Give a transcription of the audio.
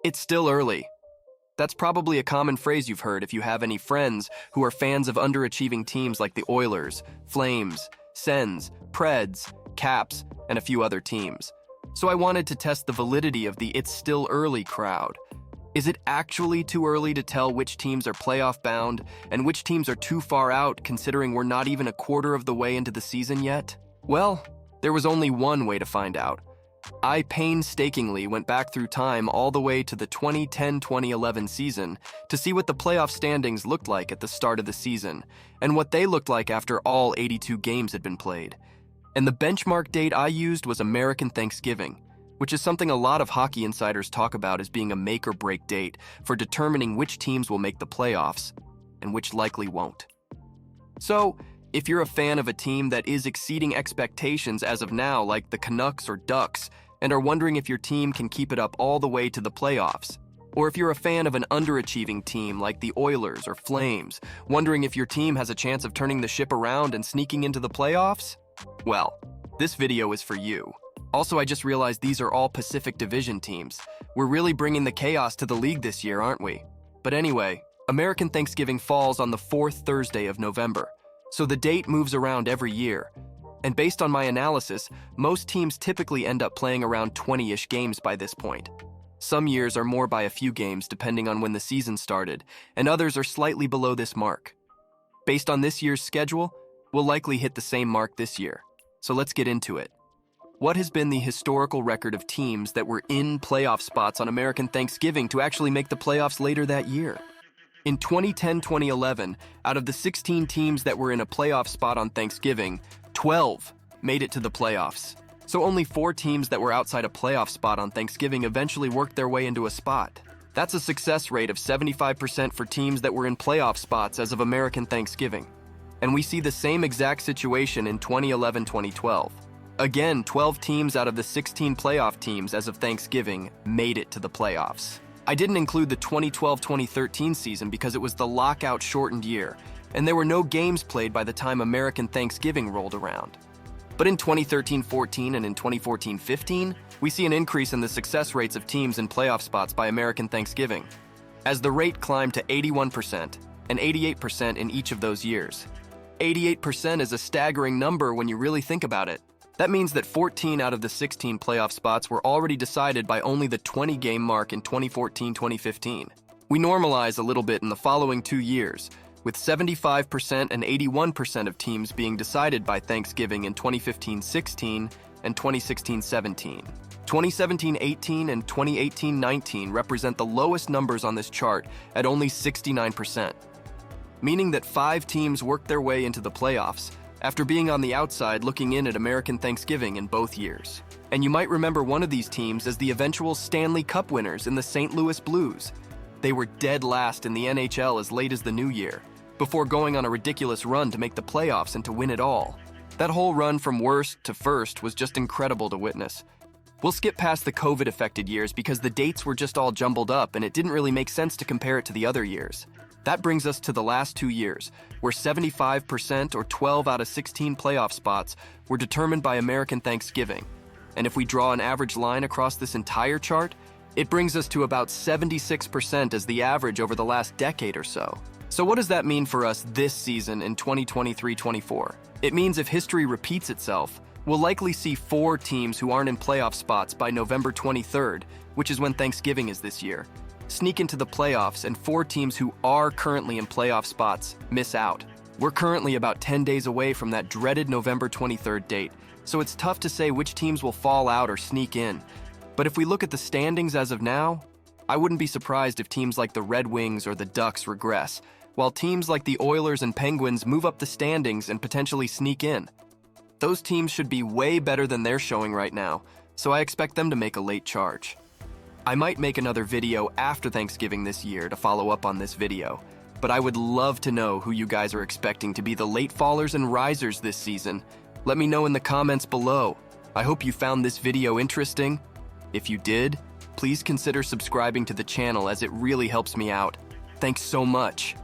It's still early. That's probably a common phrase you've heard if you have any friends who are fans of underachieving teams like the Oilers, Flames, Sens, Preds, Caps, and a few other teams. So I wanted to test the validity of the "it's still early" crowd. Is it actually too early to tell which teams are playoff bound and which teams are too far out, considering we're not even a quarter of the way into the season yet? Well, there was only one way to find out. I painstakingly went back through time all the way to the 2010-2011 season to see what the playoff standings looked like at the start of the season and what they looked like after all 82 games had been played. And the benchmark date I used was American Thanksgiving, which is something a lot of hockey insiders talk about as being a make or break date for determining which teams will make the playoffs and which likely won't. So, if you're a fan of a team that is exceeding expectations as of now, like the Canucks or Ducks, and are wondering if your team can keep it up all the way to the playoffs, or if you're a fan of an underachieving team like the Oilers or Flames, wondering if your team has a chance of turning the ship around and sneaking into the playoffs, well, this video is for you. Also, I just realized these are all Pacific Division teams. We're really bringing the chaos to the league this year, aren't we? But anyway, American Thanksgiving falls on the fourth Thursday of November. So the date moves around every year. And based on my analysis, most teams typically end up playing around 20-ish games by this point. Some years are more by a few games depending on when the season started, and others are slightly below this mark. Based on this year's schedule, we'll likely hit the same mark this year. So let's get into it. What has been the historical record of teams that were in playoff spots on American Thanksgiving to actually make the playoffs later that year? In 2010-2011, out of the 16 teams that were in a playoff spot on Thanksgiving, 12 made it to the playoffs. So only 4 teams that were outside a playoff spot on Thanksgiving eventually worked their way into a spot. That's a success rate of 75% for teams that were in playoff spots as of American Thanksgiving. And we see the same exact situation in 2011-2012. Again, 12 teams out of the 16 playoff teams as of Thanksgiving made it to the playoffs. I didn't include the 2012-2013 season because it was the lockout-shortened year, and there were no games played by the time American Thanksgiving rolled around. But in 2013-14 and in 2014-15, we see an increase in the success rates of teams in playoff spots by American Thanksgiving, as the rate climbed to 81% and 88% in each of those years. 88% is a staggering number when you really think about it. That means that 14 out of the 16 playoff spots were already decided by only the 20-game mark in 2014-2015. We normalize a little bit in the following 2 years, with 75% and 81% of teams being decided by Thanksgiving in 2015-16 and 2016-17. 2017-18 and 2018-19 represent the lowest numbers on this chart at only 69%, meaning that 5 teams worked their way into the playoffs after being on the outside looking in at American Thanksgiving in both years. And you might remember one of these teams as the eventual Stanley Cup winners in the St. Louis Blues. They were dead last in the NHL as late as the new year, before going on a ridiculous run to make the playoffs and to win it all. That whole run from worst to first was just incredible to witness. We'll skip past the COVID-affected years because the dates were just all jumbled up and it didn't really make sense to compare it to the other years. That brings us to the last 2 years, where 75% or 12 out of 16 playoff spots were determined by American Thanksgiving. And if we draw an average line across this entire chart, it brings us to about 76% as the average over the last decade or so. So what does that mean for us this season in 2023-24? It means if history repeats itself, we'll likely see 4 teams who aren't in playoff spots by November 23rd, which is when Thanksgiving is this year, sneak into the playoffs, and 4 teams who are currently in playoff spots miss out. We're currently about 10 days away from that dreaded November 23rd date, so it's tough to say which teams will fall out or sneak in. But if we look at the standings as of now, I wouldn't be surprised if teams like the Red Wings or the Ducks regress, while teams like the Oilers and Penguins move up the standings and potentially sneak in. Those teams should be way better than they're showing right now, so I expect them to make a late charge. I might make another video after Thanksgiving this year to follow up on this video, but I would love to know who you guys are expecting to be the late fallers and risers this season. Let me know in the comments below. I hope you found this video interesting. If you did, please consider subscribing to the channel as it really helps me out. Thanks so much.